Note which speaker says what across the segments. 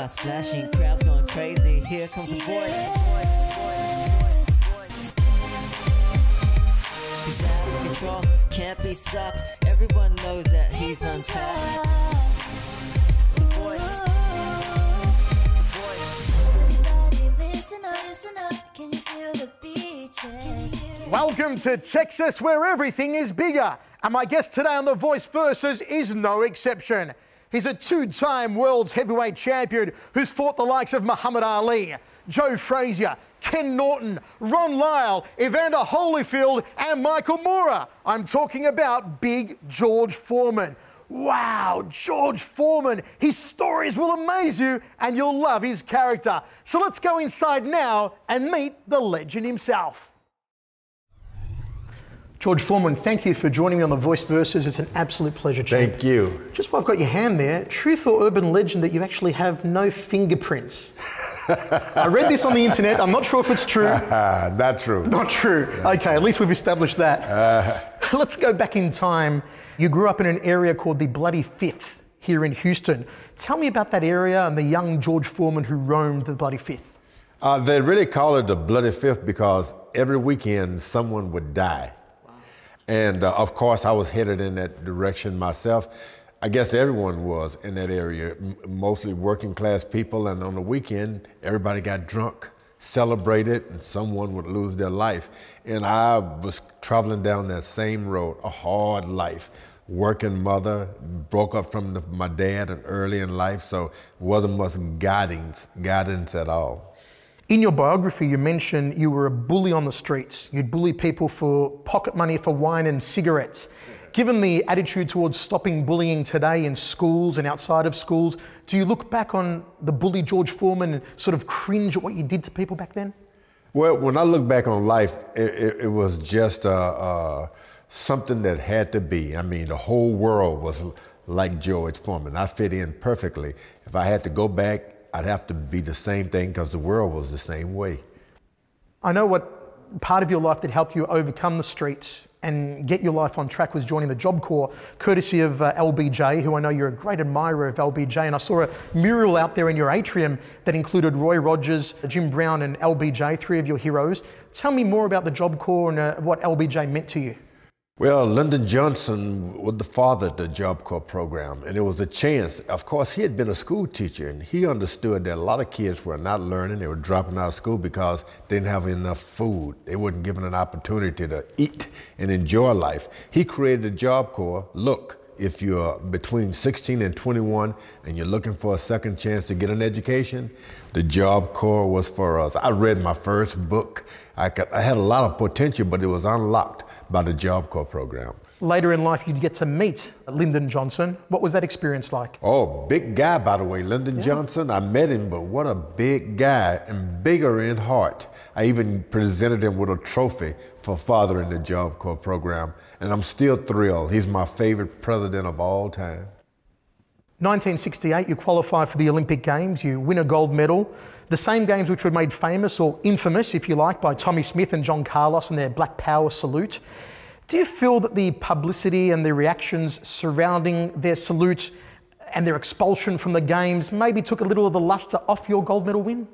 Speaker 1: Lights flashing, crowds going crazy. Here comes the voice. He's out of control, can't be stopped. Everyone knows that he's on top. The voice.
Speaker 2: Can you feel the beat?
Speaker 3: Welcome to Texas, where everything is bigger. And my guest today on The Voice Versus is no exception. He's a two-time world's heavyweight champion who's fought the likes of Muhammad Ali, Joe Frazier, Ken Norton, Ron Lyle, Evander Holyfield, and Michael Moorer. I'm talking about Big George Foreman. Wow, George Foreman. His stories will amaze you and you'll love his character. So let's go inside now and meet the legend himself. George Foreman, thank you for joining me on The Voice Versus. It's an absolute pleasure, champ.
Speaker 4: Thank you.
Speaker 3: Just while I've got your hand there, truth or urban legend that you actually have no fingerprints? I read this on the internet. I'm not sure if it's true.
Speaker 4: Not true.
Speaker 3: Not true. Okay, at least we've established that. Let's go back in time. You grew up in an area called the Bloody Fifth here in Houston. Tell me about that area and the young George Foreman who roamed the Bloody Fifth.
Speaker 4: They really call it the Bloody Fifth because every weekend someone would die. And of course, I was headed in that direction myself. I guess everyone was in that area, mostly working class people. And on the weekend, everybody got drunk, celebrated, and someone would lose their life. And I was traveling down that same road, a hard life. Working mother, broke up from my dad early in life, so wasn't much guidance at all.
Speaker 3: In your biography, you mentioned you were a bully on the streets. You'd bully people for pocket money for wine and cigarettes. Given the attitude towards stopping bullying today in schools and outside of schools, do you look back on the bully George Foreman and sort of cringe at what you did to people back then?
Speaker 4: Well, when I look back on life, it was just something that had to be. I mean, the whole world was like George Foreman. I fit in perfectly. If I had to go back, I'd have to be the same thing because the world was the same way.
Speaker 3: I know what part of your life that helped you overcome the streets and get your life on track was joining the Job Corps, courtesy of LBJ, who I know you're a great admirer of LBJ. And I saw a mural out there in your atrium that included Roy Rogers, Jim Brown, and LBJ, three of your heroes. Tell me more about the Job Corps and what LBJ meant to you.
Speaker 4: Well, Lyndon Johnson was the father of the Job Corps program, and it was a chance. Of course, he had been a school teacher, and he understood that a lot of kids were not learning. They were dropping out of school because they didn't have enough food. They weren't given an opportunity to eat and enjoy life. He created the Job Corps. Look, if you're between 16 and 21 and you're looking for a second chance to get an education, the Job Corps was for us. I read my first book. I had a lot of potential, but it was unlocked by the Job Corps program.
Speaker 3: Later in life, you'd get to meet Lyndon Johnson. What was that experience like?
Speaker 4: Oh, big guy, by the way, Lyndon Johnson. I met him, but what a big guy, and bigger in heart. I even presented him with a trophy for fathering the Job Corps program, and I'm still thrilled. He's my favorite president of all time.
Speaker 3: 1968, you qualify for the Olympic Games. You win a gold medal. The same games which were made famous, or infamous, if you like, by Tommy Smith and John Carlos and their Black Power salute. Do you feel that the publicity and the reactions surrounding their salute and their expulsion from the Games maybe took a little of the luster off your gold medal win?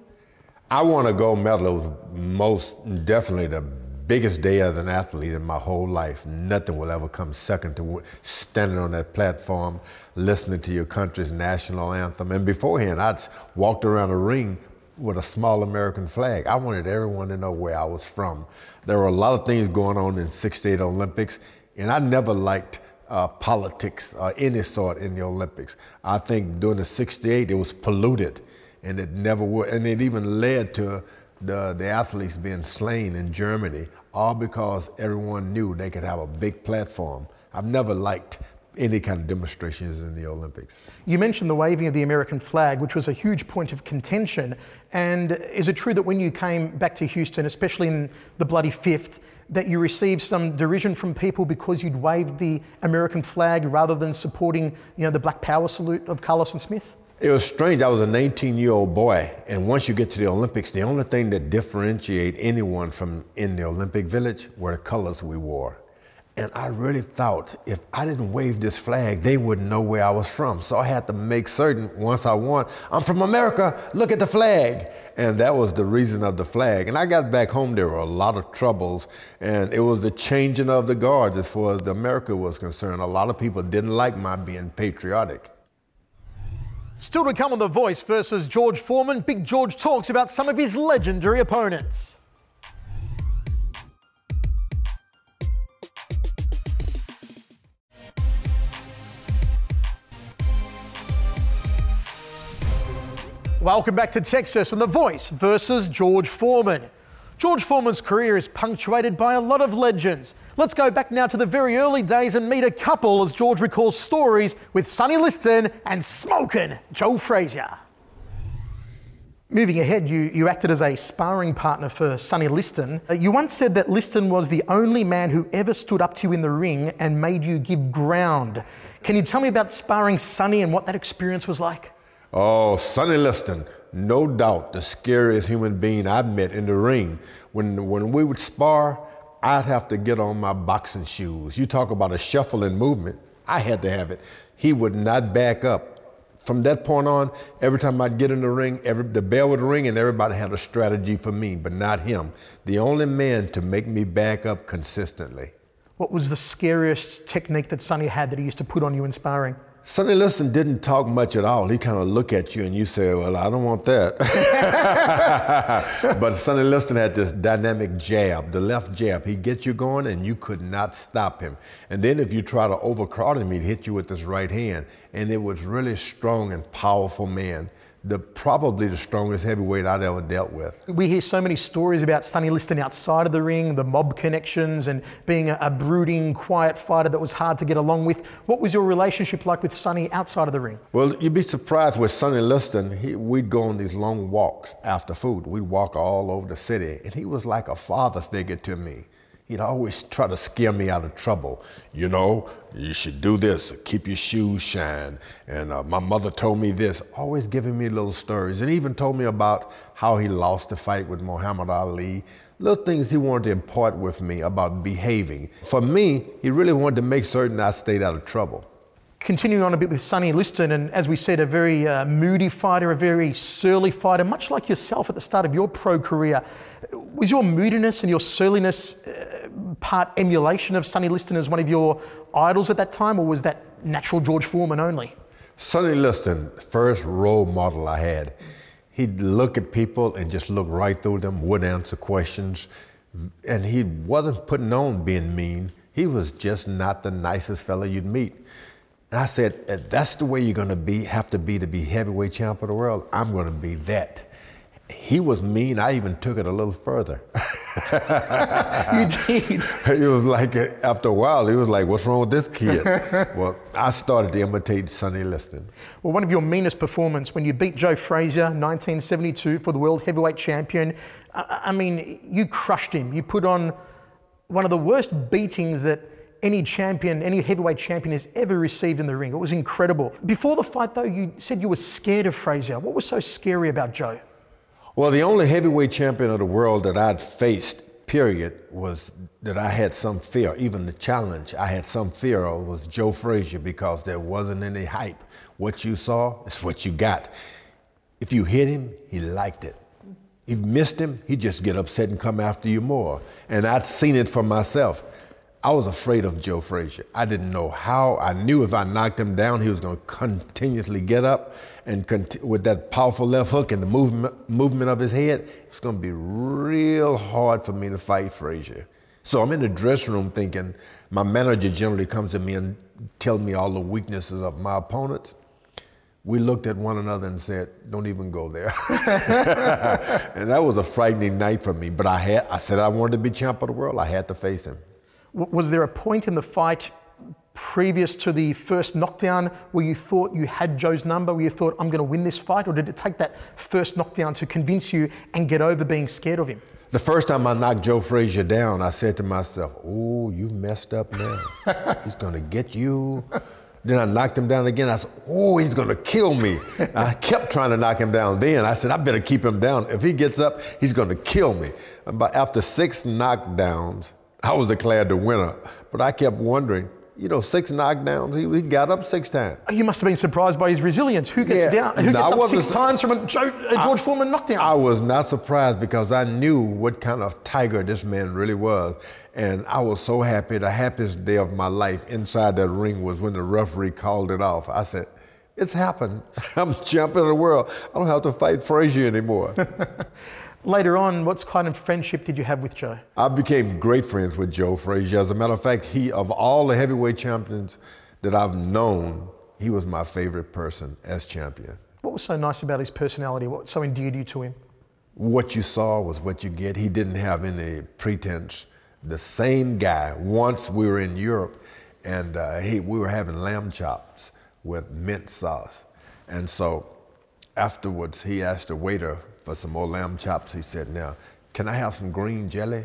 Speaker 4: I won a gold medal. It was most definitely the biggest day as an athlete in my whole life. Nothing will ever come second to standing on that platform, listening to your country's national anthem. And beforehand, I'd walked around the ring with a small American flag. I wanted everyone to know where I was from. There were a lot of things going on in '68 Olympics, and I never liked politics or any sort in the Olympics. I think during the '68, it was polluted, and it never would, and it even led to the athletes being slain in Germany, all because everyone knew they could have a big platform. I've never liked any kind of demonstrations in the Olympics.
Speaker 3: You mentioned the waving of the American flag, which was a huge point of contention. And is it true that when you came back to Houston, especially in the Bloody Fifth, that you received some derision from people because you'd waved the American flag rather than supporting, the Black Power salute of Carlos and Smith?
Speaker 4: It was strange. I was a 19-year-old boy, and once you get to the Olympics, the only thing that differentiates anyone from in the Olympic Village were the colors we wore. And I really thought if I didn't wave this flag, they wouldn't know where I was from. So I had to make certain once I won, I'm from America, look at the flag. And that was the reason of the flag. And I got back home, there were a lot of troubles, and it was the changing of the guards as far as the America was concerned. A lot of people didn't like my being patriotic.
Speaker 3: Still to come on The Voice versus George Foreman, Big George talks about some of his legendary opponents. Welcome back to Texas and The Voice versus George Foreman. George Foreman's career is punctuated by a lot of legends. Let's go back now to the very early days and meet a couple as George recalls stories with Sonny Liston and smoking Joe Frazier. Moving ahead, you acted as a sparring partner for Sonny Liston. You once said that Liston was the only man who ever stood up to you in the ring and made you give ground. Can you tell me about sparring Sonny and what that experience was like?
Speaker 4: Oh, Sonny Liston, no doubt the scariest human being I've met in the ring. When we would spar, I'd have to get on my boxing shoes. You talk about a shuffling movement, I had to have it. He would not back up. From that point on, every time I'd get in the ring, the bell would ring and everybody had a strategy for me, but not him. The only man to make me back up consistently. What was the scariest technique that Sonny had that he used to put on you in sparring? Sonny Liston didn't talk much at all. He kind of look at you and you say, well, I don't want that. But Sonny Liston had this dynamic jab, the left jab. He'd get you going and you could not stop him. And then if you try to overcrowd him, he'd hit you with his right hand. And it was really strong and powerful man. Probably the strongest heavyweight I'd ever dealt with. We hear so many stories about Sonny Liston outside of the ring, the mob connections, and being a brooding, quiet fighter that was hard to get along with. What was your relationship like with Sonny outside of the ring? Well, you'd be surprised with Sonny Liston. We'd go on these long walks after food. We'd walk all over the city, and he was like a father figure to me. He'd always try to scare me out of trouble. You know, you should do this, keep your shoes shined. And my mother told me this, always giving me little stories. And he even told me about how he lost the fight with Muhammad Ali. Little things he wanted to impart with me about behaving. For me, he really wanted to make certain I stayed out of trouble. Continuing on a bit with Sonny Liston, and as we said, a very moody fighter, a very surly fighter, much like yourself at the start of your pro career. Was your moodiness and your surliness part emulation of Sonny Liston as one of your idols at that time, or was that natural George Foreman only? Sonny Liston, first role model I had. He'd look at people and just look right through them, wouldn't answer questions, and he wasn't putting on being mean. He was just not the nicest fella you'd meet. And I said, if that's the way you're going to have to be heavyweight champ of the world, I'm going to be that. He was mean. I even took it a little further. You did? It was like, after a while, he was like, what's wrong with this kid? Well, I started to imitate Sonny Liston. Well, one of your meanest performances when you beat Joe Frazier, 1972, for the world heavyweight champion. I mean, you crushed him. You put on one of the worst beatings that any champion, any heavyweight champion has ever received in the ring. It was incredible. Before the fight, though, you said you were scared of Frazier. What was so scary about Joe? Well, the only heavyweight champion of the world that I'd faced, period, was that I had some fear. Even the challenge I had some fear of was Joe Frazier, because there wasn't any hype. What you saw is what you got. If you hit him, he liked it. If you missed him, he'd just get upset and come after you more. And I'd seen it for myself. I was afraid of Joe Frazier. I didn't know how. I knew if I knocked him down, he was going to continuously get up, and with that powerful left hook and the movement of his head, it's going to be real hard for me to fight Frazier. So I'm in the dressing room thinking, my manager generally comes to me and tells me all the weaknesses of my opponents. We looked at one another and said, don't even go there. And that was a frightening night for me. But I said I wanted to be champ of the world. I had to face him. Was there a point in the fight previous to the first knockdown where you thought you had Joe's number, where you thought, I'm going to win this fight? Or did it take that first knockdown to convince you and get over being scared of him? The first time I knocked Joe Frazier down, I said to myself, oh, you messed up now. He's going to get you. Then I knocked him down again. I said, oh, he's going to kill me. I kept trying to knock him down then. I said, I better keep him down. If he gets up, he's going to kill me. But after 6 knockdowns, I was declared the winner. But But I kept wondering, 6 knockdowns, he got up 6 times.
Speaker 3: You must have been surprised by his resilience. Who gets down? Who gets up 6 times from a George Foreman knockdown?
Speaker 4: I was not surprised because I knew what kind of tiger this man really was. And I was so happy. The happiest day of my life inside that ring was when the referee called it off. I said, it's happened. I'm champion of the world. I don't have to fight Frazier anymore.
Speaker 3: Later on, what kind of friendship did you have with Joe?
Speaker 4: I became great friends with Joe Frazier. As a matter of fact, of all the heavyweight champions that I've known, he was my favorite person as champion.
Speaker 3: What was so nice about his personality? What so endeared you to him?
Speaker 4: What you saw was what you get. He didn't have any pretense. The same guy, once we were in Europe, and we were having lamb chops with mint sauce. And so afterwards, he asked the waiter for some more lamb chops. He said, now, can I have some green jelly?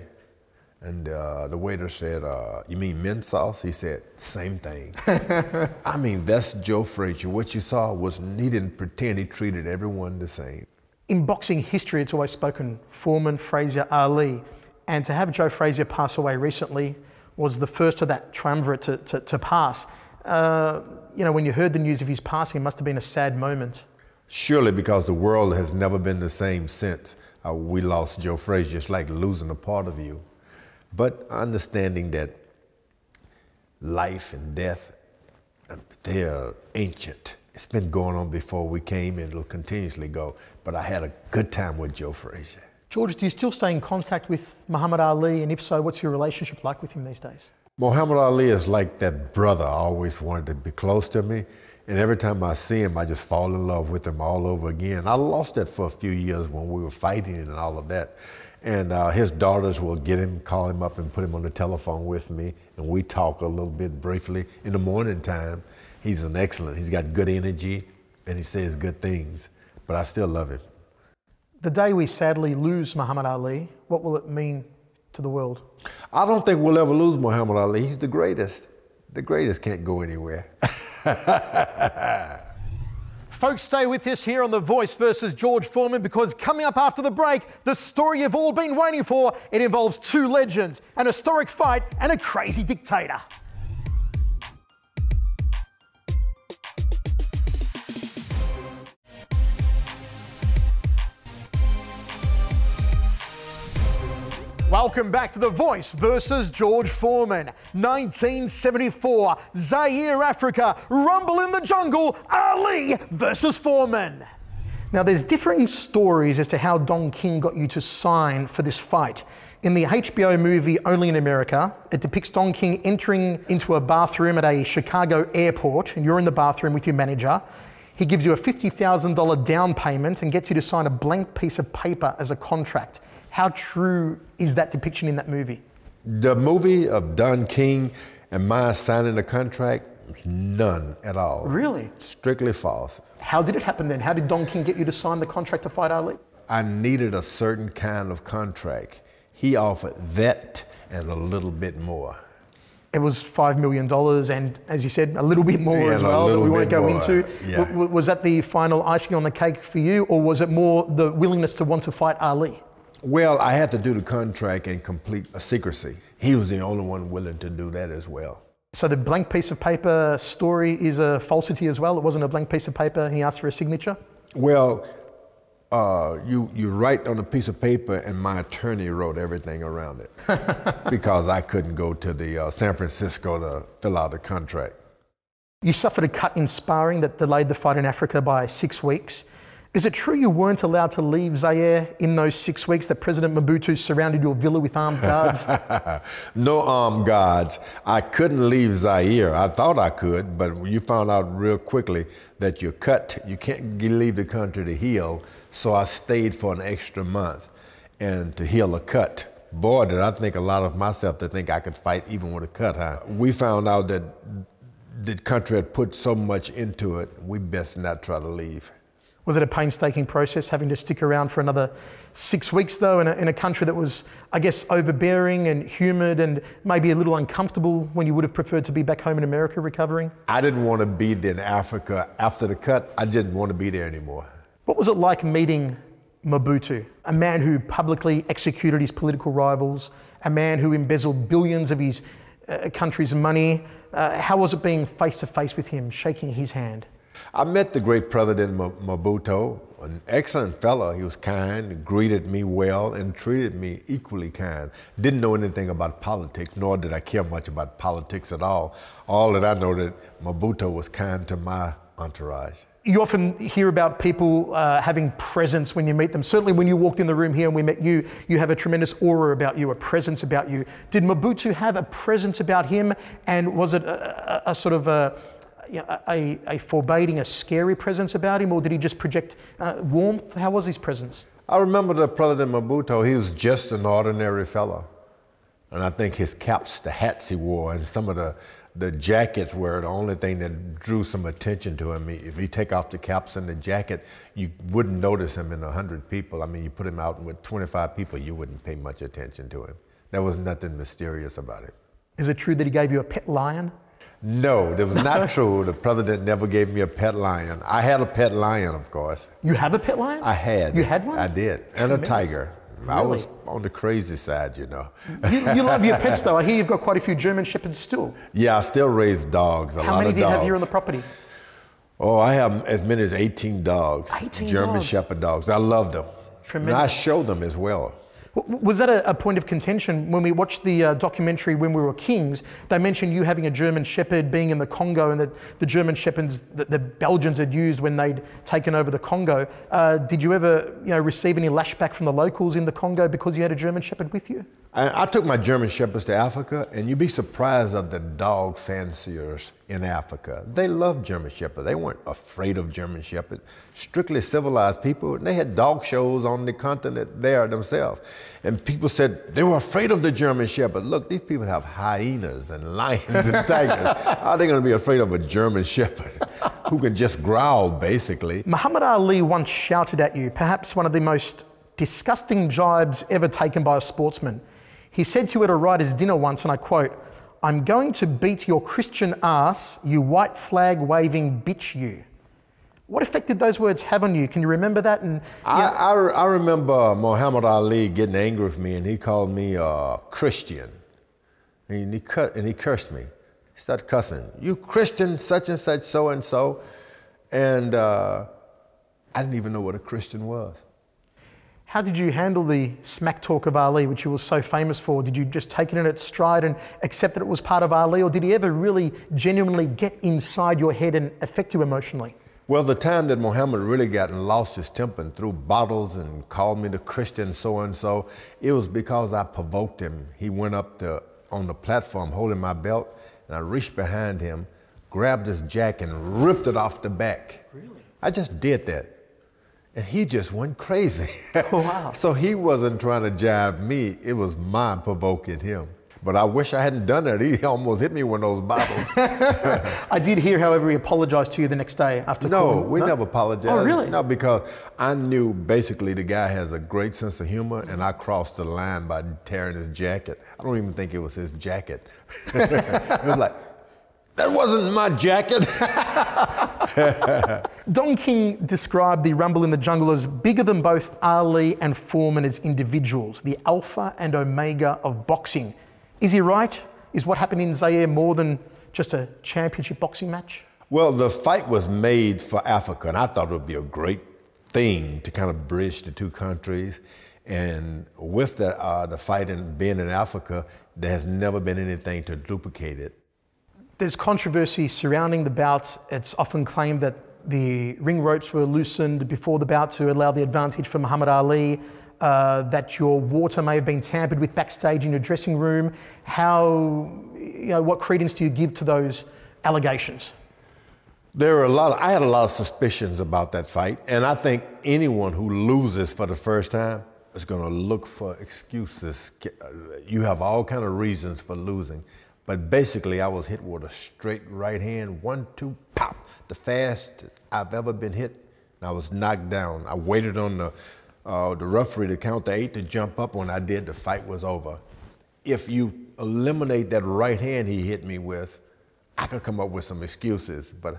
Speaker 4: And the waiter said, you mean mint sauce? He said, same thing. I mean, that's Joe Frazier. What you saw was he didn't pretend, he treated everyone the same.
Speaker 3: In boxing history, it's always spoken Foreman, Frazier, Ali. And to have Joe Frazier pass away recently was the first of that triumvirate to pass. When you heard the news of his passing, it must have been a sad moment.
Speaker 4: Surely, because the world has never been the same since we lost Joe Frazier. It's like losing a part of you. But understanding that life and death, they're ancient. It's been going on before we came, and it'll continuously go. But I had a good time with Joe Frazier.
Speaker 3: George, do you still stay in contact with Muhammad Ali? And if so, what's your relationship like with him these days?
Speaker 4: Muhammad Ali is like that brother. I always wanted to be close to me. And every time I see him, I just fall in love with him all over again. I lost that for a few years when we were fighting and all of that. And his daughters will get him, call him up and put him on the telephone with me. And we talk a little bit briefly in the morning time. He's he's got good energy and he says good things, but I still love him.
Speaker 3: The day we sadly lose Muhammad Ali, what will it mean to the world?
Speaker 4: I don't think we'll ever lose Muhammad Ali. He's the greatest. The greatest can't go anywhere.
Speaker 3: Folks, stay with us here on The Voice versus George Foreman, because coming up after the break, the story you've all been waiting for. It involves 2 legends, an historic fight and a crazy dictator. Welcome back to The Voice versus George Foreman. 1974, Zaire, Africa, rumble in the jungle, Ali versus Foreman. Now, there's differing stories as to how Don King got you to sign for this fight. In the HBO movie Only in America, it depicts Don King entering into a bathroom at a Chicago airport, and you're in the bathroom with your manager. He gives you a $50,000 down payment and gets you to sign a blank piece of paper as a contract. How true is that depiction in that movie?
Speaker 4: The movie of Don King and my signing the contract, none at all.
Speaker 3: Really?
Speaker 4: Strictly false.
Speaker 3: How did it happen then? How did Don King get you to sign the contract to fight Ali?
Speaker 4: I needed a certain kind of contract. He offered that and a little bit more.
Speaker 3: It was $5 million and, as you said, a little bit more as well that we won't go into.
Speaker 4: Yeah.
Speaker 3: Was that the final icing on the cake for you, or was it more the willingness to want to fight Ali?
Speaker 4: Well, I had to do the contract and complete a secrecy. He was the only one willing to do that as well.
Speaker 3: So the blank piece of paper story is a falsity as well? It wasn't a blank piece of paper and he asked for a signature?
Speaker 4: Well, you write on a piece of paper and my attorney wrote everything around it because I couldn't go to the San Francisco to fill out the contract.
Speaker 3: You suffered a cut in sparring that delayed the fight in Africa by 6 weeks. Is it true you weren't allowed to leave Zaire in those 6 weeks, that President Mobutu surrounded your villa with armed guards?
Speaker 4: No armed guards. I couldn't leave Zaire. I thought I could, but you found out real quickly that you're cut. You can't leave the country to heal. So I stayed for an extra month and to heal a cut. Boy, did I think a lot of myself to think I could fight even with a cut, huh? We found out that the country had put so much into it, we best not try to leave.
Speaker 3: Was it a painstaking process having to stick around for another 6 weeks though in a country that was, I guess, overbearing and humid and maybe a little uncomfortable when you would have preferred to be back home in America recovering?
Speaker 4: I didn't want to be in Africa after the cut. I didn't want to be there anymore.
Speaker 3: What was it like meeting Mobutu, a man who publicly executed his political rivals, a man who embezzled billions of his a country's money. How was it being face to face with him, shaking his hand?
Speaker 4: I met the great President Mobutu, an excellent fellow. He was kind, greeted me well, and treated me equally kind. Didn't know anything about politics, nor did I care much about politics at all. All that I know that Mobutu was kind to my entourage.
Speaker 3: You often hear about people having presence when you meet them. Certainly when you walked in the room here and we met you, you have a tremendous aura about you, a presence about you. Did Mobutu have a presence about him, and was it a sort of a forbidding, a scary presence about him, or did he just project warmth? How was his presence?
Speaker 4: I remember the President Mobutu, he was just an ordinary fellow. And I think his caps, the hats he wore, and some of the jackets were the only thing that drew some attention to him. If you take off the caps and the jacket, you wouldn't notice him in 100 people. I mean, you put him out with 25 people, you wouldn't pay much attention to him. There was nothing mysterious about it.
Speaker 3: Is it true that he gave you a pet lion?
Speaker 4: No, that was not true. The president never gave me a pet lion. I had a pet lion, of course.
Speaker 3: You have a pet lion?
Speaker 4: I had.
Speaker 3: You had one?
Speaker 4: I did. And a tiger.
Speaker 3: Really?
Speaker 4: I was on the crazy side, you know.
Speaker 3: You love your pets, though. I hear you've got quite a few German Shepherds still.
Speaker 4: Yeah, I still raise dogs, a lot of dogs.
Speaker 3: How many do you have here on the property?
Speaker 4: Oh, I have as many as 18 dogs.
Speaker 3: 18
Speaker 4: German
Speaker 3: dogs.
Speaker 4: Shepherd dogs. I love them.
Speaker 3: Tremendous.
Speaker 4: And I show them as well.
Speaker 3: Was that a point of contention when we watched the documentary When We Were Kings? They mentioned you having a German Shepherd being in the Congo, and that the German Shepherds that the Belgians had used when they'd taken over the Congo. Did you ever, receive any lashback from the locals in the Congo because you had a German Shepherd with you?
Speaker 4: I took my German Shepherds to Africa, and you'd be surprised of the dog fanciers in Africa. They love German Shepherds. They weren't afraid of German Shepherds. Strictly civilized people, and they had dog shows on the continent there themselves. And people said they were afraid of the German Shepherd. Look, these people have hyenas and lions and tigers. How are they going to be afraid of a German Shepherd who can just growl, basically?
Speaker 3: Muhammad Ali once shouted at you, perhaps one of the most disgusting jibes ever taken by a sportsman. He said to you at a writer's dinner once, and I quote, "I'm going to beat your Christian ass, you white flag waving bitch you." What effect did those words have on you? Can you remember that? And
Speaker 4: I remember Muhammad Ali getting angry with me, and he called me a Christian. And he cursed me. He started cussing. "You Christian, such and such, so and so." And I didn't even know what a Christian was.
Speaker 3: How did you handle the smack talk of Ali, which you were so famous for? Did you just take it in its stride and accept that it was part of Ali, or did he ever really genuinely get inside your head and affect you emotionally?
Speaker 4: Well, the time that Muhammad really got and lost his temper and threw bottles and called me the Christian so-and-so, it was because I provoked him. He went up on the platform holding my belt, and I reached behind him, grabbed his jacket and ripped it off the back.
Speaker 3: Really?
Speaker 4: I just did that. And he just went crazy.
Speaker 3: Oh, wow.
Speaker 4: So he wasn't trying to jive me, it was my provoking him. But I wish I hadn't done that. He almost hit me with those bottles.
Speaker 3: I did hear, however, he apologized to you the next day after calling.
Speaker 4: No, we never apologized.
Speaker 3: Oh, really?
Speaker 4: No, because I knew basically the guy has a great sense of humor, and I crossed the line by tearing his jacket. I don't even think it was his jacket. It was like, that wasn't my jacket.
Speaker 3: Don King described the Rumble in the Jungle as bigger than both Ali and Foreman as individuals, the alpha and omega of boxing. Is he right? Is what happened in Zaire more than just a championship boxing match?
Speaker 4: Well, the fight was made for Africa, and I thought it would be a great thing to kind of bridge the two countries. And with the fight and being in Africa, there has never been anything to duplicate it.
Speaker 3: There's controversy surrounding the bouts. It's often claimed that the ring ropes were loosened before the bout to allow the advantage for Muhammad Ali, that your water may have been tampered with backstage in your dressing room. What credence do you give to those allegations?
Speaker 4: I had a lot of suspicions about that fight, and I think anyone who loses for the first time is going to look for excuses. You have all kind of reasons for losing. But basically, I was hit with a straight right hand, 1, 2, pop, the fastest I've ever been hit. And I was knocked down. I waited on the referee to count to 8 to jump up. When I did, the fight was over. If you eliminate that right hand he hit me with, I could come up with some excuses. But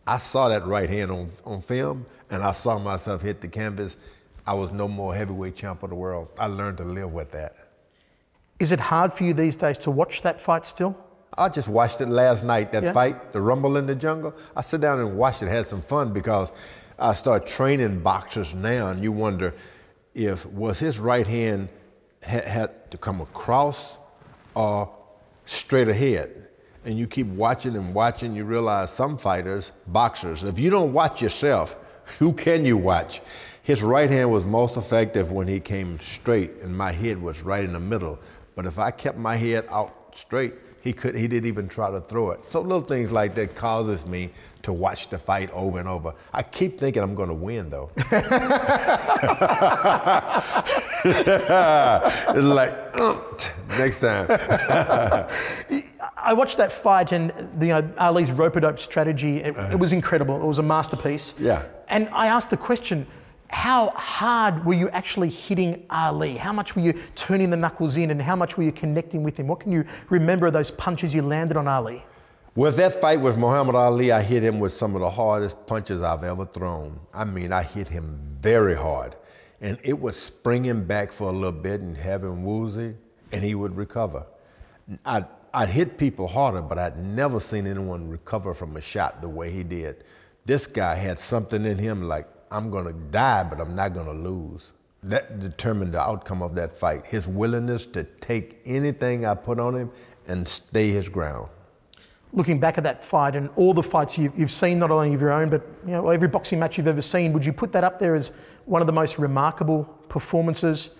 Speaker 4: I saw that right hand on film, and I saw myself hit the canvas. I was no more heavyweight champ of the world. I learned to live with that.
Speaker 3: Is it hard for you these days to watch that fight still?
Speaker 4: I just watched it last night, that fight, the Rumble in the Jungle. I sit down and watched it, had some fun because I start training boxers now, and you wonder was his right hand had to come across or straight ahead. And you keep watching and watching, you realize some fighters, boxers, if you don't watch yourself, who can you watch? His right hand was most effective when he came straight and my head was right in the middle. But if I kept my head out straight, he didn't even try to throw it. So little things like that causes me to watch the fight over and over. I keep thinking I'm going to win, though. It's like, next time.
Speaker 3: I watched that fight and Ali's rope-a-dope strategy. It was incredible. It was a masterpiece.
Speaker 4: Yeah.
Speaker 3: And I asked the question, how hard were you actually hitting Ali? How much were you turning the knuckles in and how much were you connecting with him? What can you remember of those punches you landed on Ali?
Speaker 4: With that fight with Muhammad Ali, I hit him with some of the hardest punches I've ever thrown. I mean, I hit him very hard. And it would spring him back for a little bit and have him woozy, and he would recover. I'd hit people harder, but I'd never seen anyone recover from a shot the way he did. This guy had something in him like, I'm gonna die, but I'm not gonna lose. That determined the outcome of that fight. His willingness to take anything I put on him and stay his ground.
Speaker 3: Looking back at that fight and all the fights you've seen, not only of your own, but every boxing match you've ever seen, would you put that up there as one of the most remarkable performances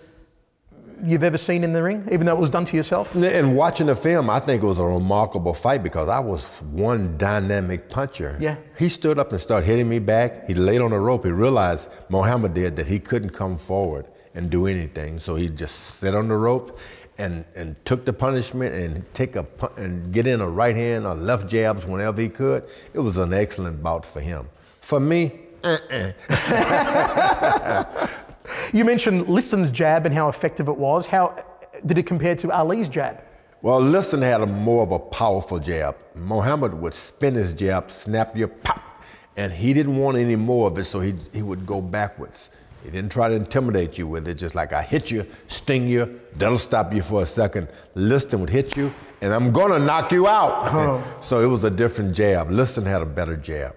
Speaker 3: you've ever seen in the ring, even though it was done to yourself?
Speaker 4: And watching the film, I think it was a remarkable fight because I was one dynamic puncher.
Speaker 3: Yeah.
Speaker 4: He stood up and started hitting me back. He laid on the rope. He realized, Muhammad did, that he couldn't come forward and do anything. So he just sat on the rope and took the punishment and get in a right hand or left jabs whenever he could. It was an excellent bout for him. For me, You mentioned Liston's jab and how effective it was. How did it compare to Ali's jab? Well, Liston had more of a powerful jab. Muhammad would spin his jab, snap you, pop, and he didn't want any more of it, so he would go backwards. He didn't try to intimidate you with it, just like I hit you, sting you, that'll stop you for a second. Liston would hit you, and I'm gonna knock you out. Oh. So it was a different jab. Liston had a better jab.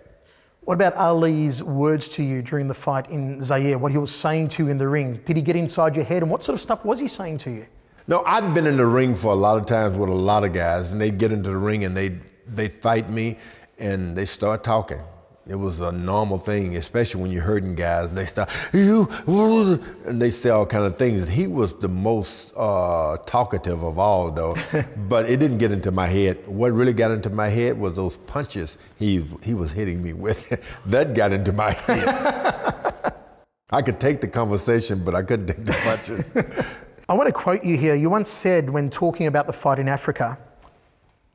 Speaker 3: What about Ali's words to you during the fight in Zaire, what he was saying to you in the ring? Did he get inside your head, and what sort of stuff was he saying to you?
Speaker 4: No, I've been in the ring for a lot of times with a lot of guys, and they get into the ring and they fight me, and they start talking. It was a normal thing, especially when you're hurting guys, and they start, and they say all kind of things. He was the most talkative of all, though, but it didn't get into my head. What really got into my head was those punches he was hitting me with. That got into my head. I could take the conversation, but I couldn't take the punches.
Speaker 3: I want to quote you here. You once said, when talking about the fight in Africa,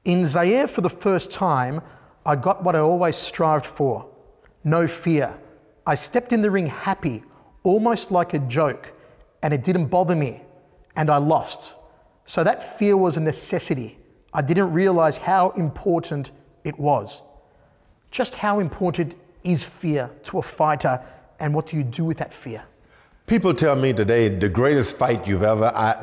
Speaker 3: "In Zaire, for the first time, I got what I always strived for, no fear. I stepped in the ring happy, almost like a joke, and it didn't bother me, and I lost. So that fear was a necessity. I didn't realize how important it was." Just how important is fear to a fighter, and what do you do with that fear?
Speaker 4: People tell me today the greatest fight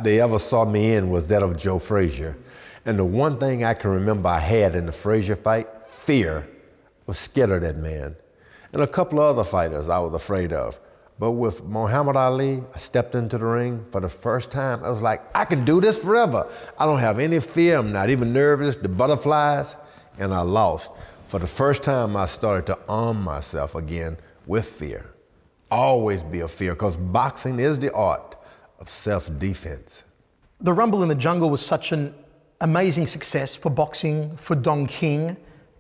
Speaker 4: they ever saw me in was that of Joe Frazier. And the one thing I can remember I had in the Frazier fight, fear. I was scared of that man. And a couple of other fighters I was afraid of. But with Muhammad Ali, I stepped into the ring for the first time. I was like, I can do this forever. I don't have any fear. I'm not even nervous, the butterflies, and I lost. For the first time, I started to arm myself again with fear. Always be a fear, because boxing is the art of self-defense.
Speaker 3: The Rumble in the Jungle was such an amazing success for boxing, for Don King.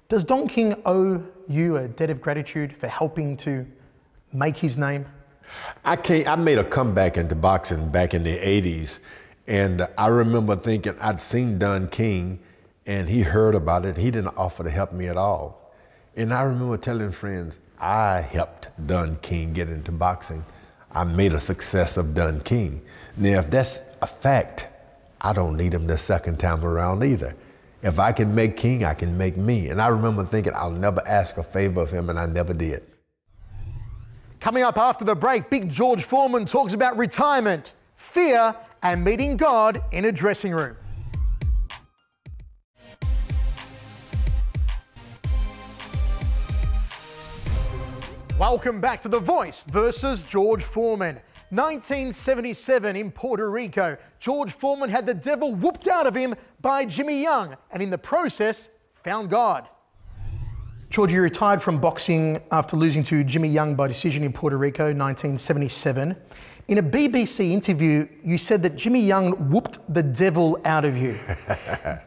Speaker 3: Does Don King owe you a debt of gratitude for helping to make his name?
Speaker 4: I made a comeback into boxing back in the 80s, and I remember thinking I'd seen Don King, and he heard about it. He didn't offer to help me at all. And I remember telling friends, I helped Don King get into boxing. I made a success of Don King. Now, if that's a fact, I don't need him the second time around either. If I can make King, I can make me. And I remember thinking I'll never ask a favor of him, and I never did.
Speaker 3: Coming up after the break, Big George Foreman talks about retirement, fear, and meeting God in a dressing room. Welcome back to The Voice versus George Foreman. 1977 in Puerto Rico. George Foreman had the devil whooped out of him by Jimmy Young, and in the process, found God. George, you retired from boxing after losing to Jimmy Young by decision in Puerto Rico, 1977. In a BBC interview, you said that Jimmy Young whooped the devil out of you.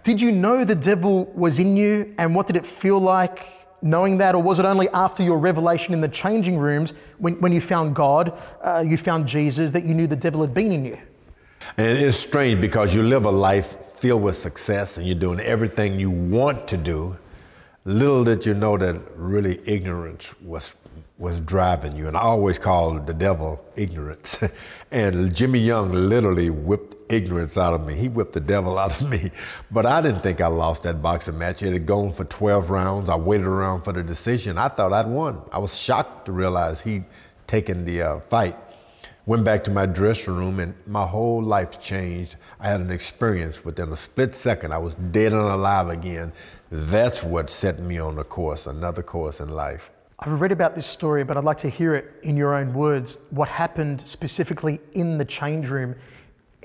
Speaker 3: Did you know the devil was in you, and what did it feel like knowing that, or was it only after your revelation in the changing rooms when you found God, you found Jesus, that you knew the devil had been in you?
Speaker 4: And it's strange because you live a life filled with success and you're doing everything you want to do. Little did you know that really ignorance was driving you. And I always called the devil ignorance. And Jimmy Young literally whipped ignorance out of me. He whipped the devil out of me. But I didn't think I lost that boxing match. It had gone for 12 rounds. I waited around for the decision. I thought I'd won. I was shocked to realize he'd taken the fight. Went back to my dressing room and my whole life changed. I had an experience within a split second. I was dead and alive again. That's what set me on a course, another course in life.
Speaker 3: I've read about this story, but I'd like to hear it in your own words. What happened specifically in the change room?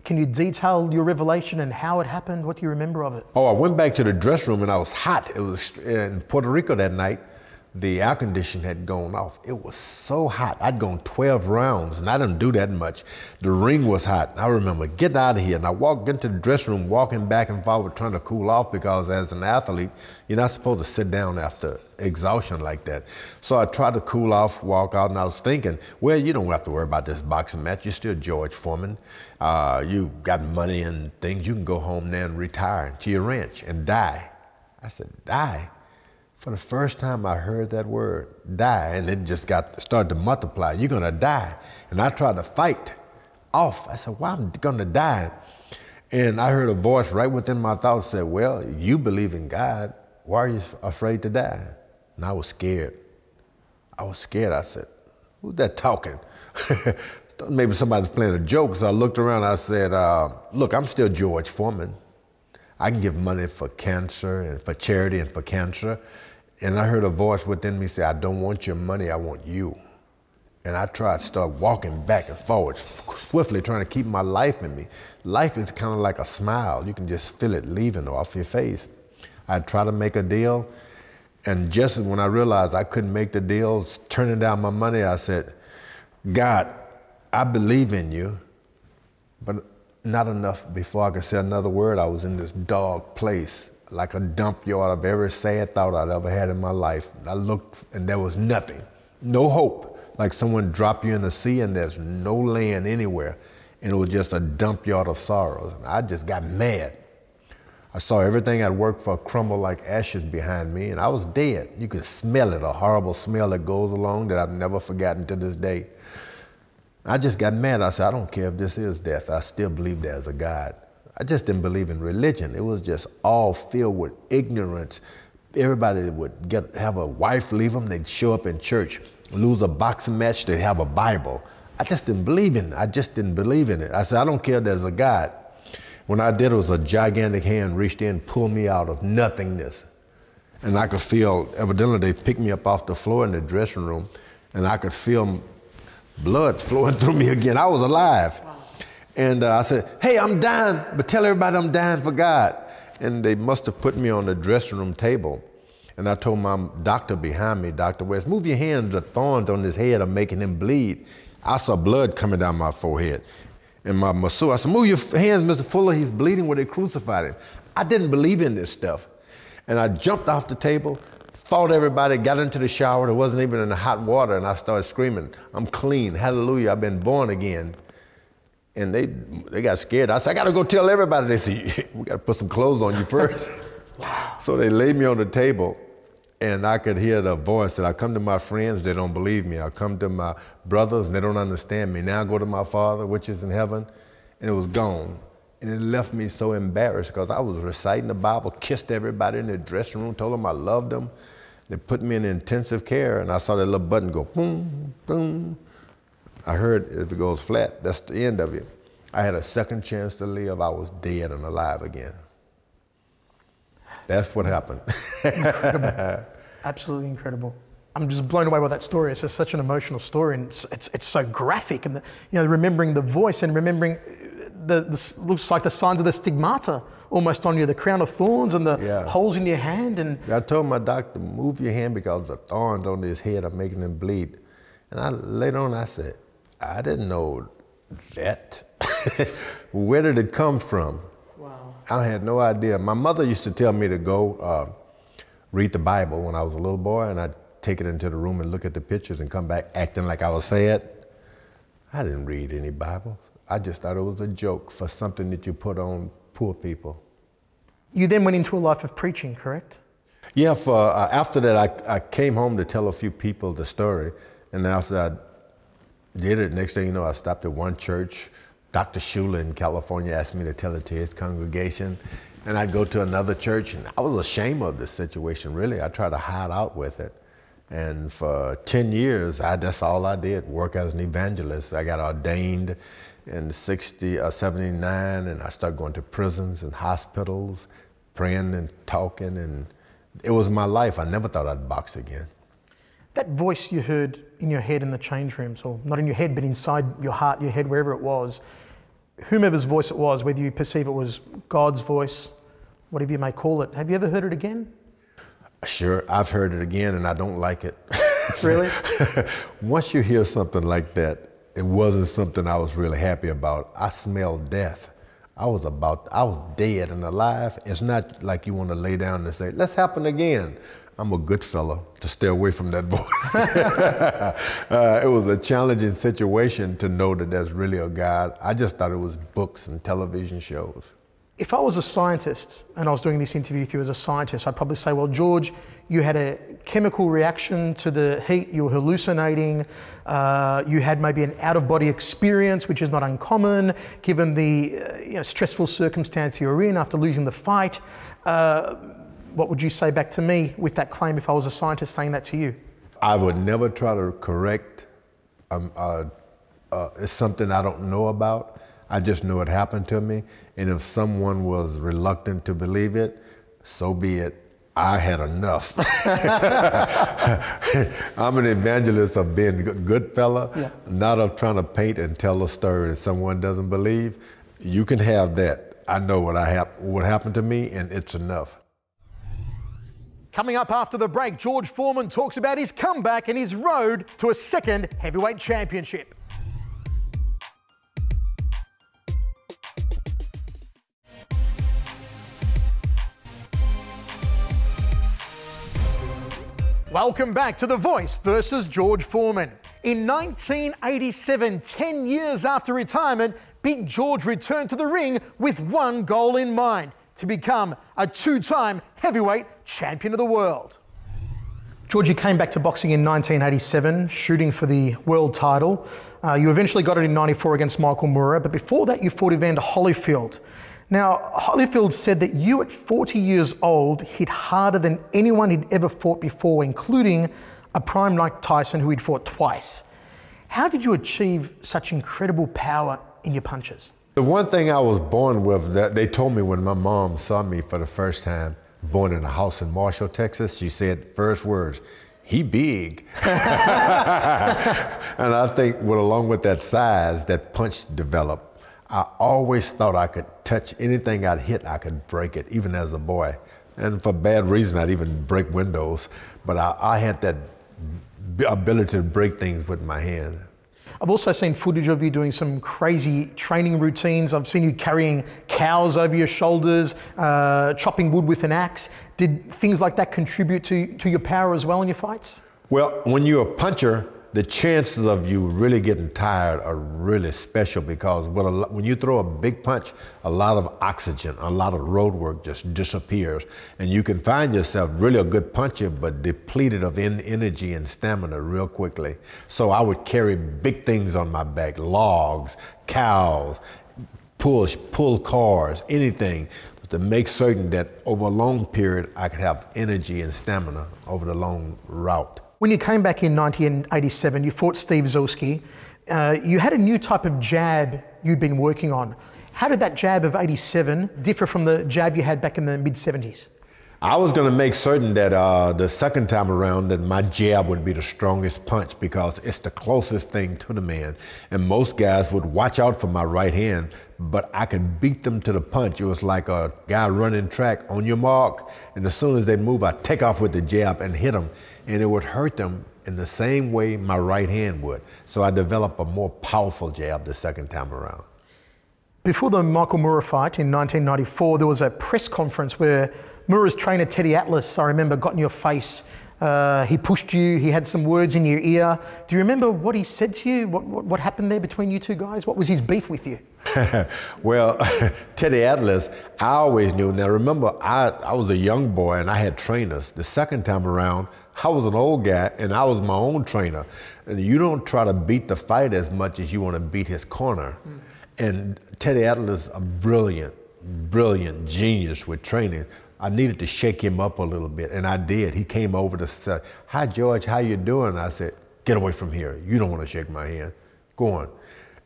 Speaker 3: Can you detail your revelation and how it happened? What do you remember of it?
Speaker 4: Oh, I went back to the dressing room and I was hot. It was in Puerto Rico that night. The air conditioning had gone off. It was so hot. I'd gone 12 rounds and I didn't do that much. The ring was hot. I remember getting out of here and I walked into the dressing room, walking back and forward, trying to cool off because as an athlete, you're not supposed to sit down after exhaustion like that. So I tried to cool off, walk out, and I was thinking, well, you don't have to worry about this boxing match. You're still George Foreman. You got money and things. You can go home now and retire to your ranch and die. I said, die? For the first time I heard that word, die, and it just started to multiply. You're gonna die. And I tried to fight off. I said, well, I'm gonna die. And I heard a voice right within my thoughts said, well, you believe in God. Why are you afraid to die? And I was scared. I said, who's that talking? Maybe somebody's playing a joke. So I looked around, I said, look, I'm still George Foreman. I can give money for cancer and for charity and for cancer. And I heard a voice within me say, I don't want your money, I want you. And I tried to start walking back and forward, swiftly trying to keep my life in me. Life is kind of like a smile. You can just feel it leaving off your face. I tried to make a deal, and just when I realized I couldn't make the deal, turning down my money, I said, God, I believe in you, but not enough. Before I could say another word, I was in this dark place, like a dump yard of every sad thought I'd ever had in my life. I looked and there was nothing, no hope. Like someone dropped you in the sea and there's no land anywhere. And it was just a dump yard of sorrows. And I just got mad. I saw everything I'd worked for crumble like ashes behind me and I was dead. You could smell it, a horrible smell that goes along that I've never forgotten to this day. I just got mad. I said, I don't care if this is death. I still believe there's a God. I just didn't believe in religion. It was just all filled with ignorance. Everybody would have a wife leave them. They'd show up in church, lose a boxing match. They'd have a Bible. I just didn't believe in it. I just didn't believe in it. I said, I don't care if there's a God. When I did, it was a gigantic hand reached in, pulled me out of nothingness. And I could feel, evidently they picked me up off the floor in the dressing room and I could feel blood flowing through me again. I was alive. And I said, hey, I'm dying, but tell everybody I'm dying for God. And they must have put me on the dressing room table. And I told my doctor behind me, Dr. West, move your hands, the thorns on his head are making him bleed. I saw blood coming down my forehead. And my masseuse, I said, move your hands, Mr. Fuller, he's bleeding where they crucified him. I didn't believe in this stuff. And I jumped off the table, fought everybody, got into the shower, it wasn't even in the hot water, and I started screaming, I'm clean, hallelujah, I've been born again. And they got scared. I said, I gotta go tell everybody. They said, we gotta put some clothes on you first. So they laid me on the table and I could hear the voice that I come to my friends, they don't believe me. I come to my brothers and they don't understand me. Now I go to my Father, which is in heaven, and it was gone. And it left me so embarrassed because I was reciting the Bible, kissed everybody in the dressing room, told them I loved them. They put me in intensive care and I saw that little button go boom, boom. I heard if it goes flat, that's the end of it. I had a second chance to live. I was dead and alive again. That's what happened.
Speaker 3: Incredible. Absolutely incredible. I'm just blown away by that story. It's just such an emotional story, and it's so graphic. And remembering the voice and remembering the looks like the signs of the stigmata almost on you, the crown of thorns and the holes in your hand. And
Speaker 4: I told my doctor, move your hand because the thorns on his head are making him bleed. And later on I said, I didn't know that. Where did it come from?
Speaker 3: Wow.
Speaker 4: I had no idea. My mother used to tell me to go read the Bible when I was a little boy, and I'd take it into the room and look at the pictures and come back acting like I was sad. I didn't read any Bible. I just thought it was a joke for something that you put on poor people.
Speaker 3: You then went into a life of preaching, correct?
Speaker 4: Yeah, after that I came home to tell a few people the story, and after I did it, next thing you know, I stopped at one church. Dr. Shula in California asked me to tell it to his congregation, and I'd go to another church, and I was ashamed of this situation, really. I tried to hide out with it. And for 10 years, that's all I did, work as an evangelist. I got ordained in 79, and I started going to prisons and hospitals, praying and talking, and it was my life. I never thought I'd box again.
Speaker 3: That voice you heard in your head in the change rooms, or not in your head, but inside your heart, your head, wherever it was, whomever's voice it was, whether you perceive it was God's voice, whatever you may call it, have you ever heard it again?
Speaker 4: Sure, I've heard it again, and I don't like it.
Speaker 3: Really?
Speaker 4: Once you hear something like that, it wasn't something I was really happy about. I smelled death. I was dead and alive. It's not like you want to lay down and say, let's happen again. I'm a good fellow to stay away from that voice. It was a challenging situation to know that there's really a God. I just thought it was books and television shows.
Speaker 3: If I was a scientist and I was doing this interview with you as a scientist, I'd probably say, well, George, you had a chemical reaction to the heat, you were hallucinating, you had maybe an out-of-body experience, which is not uncommon, given the stressful circumstance you were in after losing the fight. What would you say back to me with that claim if I was a scientist saying that to you?
Speaker 4: I would never try to correct it's something I don't know about. I just know it happened to me. And if someone was reluctant to believe it, so be it. I had enough. I'm an evangelist of being a good fella, not of trying to paint and tell a story that someone doesn't believe. You can have that. I know what happened to me, and it's enough.
Speaker 3: Coming up after the break, George Foreman talks about his comeback and his road to a second heavyweight championship. Welcome back to The Voice versus George Foreman. In 1987, 10 years after retirement, Big George returned to the ring with one goal in mind: to become a two-time heavyweight champion of the world. George, you came back to boxing in 1987, shooting for the world title. You eventually got it in 94 against Michael Moorer, but before that you fought Evander Holyfield. Now, Holyfield said that you at 40 years old hit harder than anyone he'd ever fought before, including a prime Mike Tyson who he'd fought twice. How did you achieve such incredible power in your punches?
Speaker 4: The one thing I was born with, that they told me when my mom saw me for the first time, born in a house in Marshall, Texas, she said, first words, he big. And I think along with that size, that punch developed. I always thought I could touch anything I'd hit, I could break it, even as a boy. And for bad reason, I'd even break windows. But I had that ability to break things with my hand.
Speaker 3: I've also seen footage of you doing some crazy training routines. I've seen you carrying cows over your shoulders, chopping wood with an axe. Did things like that contribute to your power as well in your fights?
Speaker 4: Well, when you're a puncher, the chances of you really getting tired are really special, because when you throw a big punch, a lot of oxygen, a lot of road work just disappears. And you can find yourself really a good puncher, but depleted of energy and stamina real quickly. So I would carry big things on my back, logs, cows, pull cars, anything, to make certain that over a long period, I could have energy and stamina over the long route.
Speaker 3: When you came back in 1987, you fought Steve Zilski. You had a new type of jab you'd been working on. How did that jab of 87 differ from the jab you had back in the mid-70s?
Speaker 4: I was going to make certain that the second time around that my jab would be the strongest punch because it's the closest thing to the man. And most guys would watch out for my right hand, but I could beat them to the punch. It was like a guy running track on your mark. And as soon as they move, I take off with the jab and hit them. And it would hurt them in the same way my right hand would. So I developed a more powerful jab the second time around.
Speaker 3: Before the Michael Moorer fight in 1994, there was a press conference where Moorer's trainer, Teddy Atlas, I remember, got in your face. He pushed you, he had some words in your ear. Do you remember what he said to you? What happened there between you two guys? What was his beef with you?
Speaker 4: Well, Teddy Atlas, I always knew. Now remember, I was a young boy and I had trainers. The second time around, I was an old guy and I was my own trainer. And you don't try to beat the fight as much as you want to beat his corner. And Teddy Atlas, a brilliant genius with training. I needed to shake him up a little bit, and I did. He came over to say, "Hi, George, how you doing?" I said, "Get away from here. You don't want to shake my hand. Go on."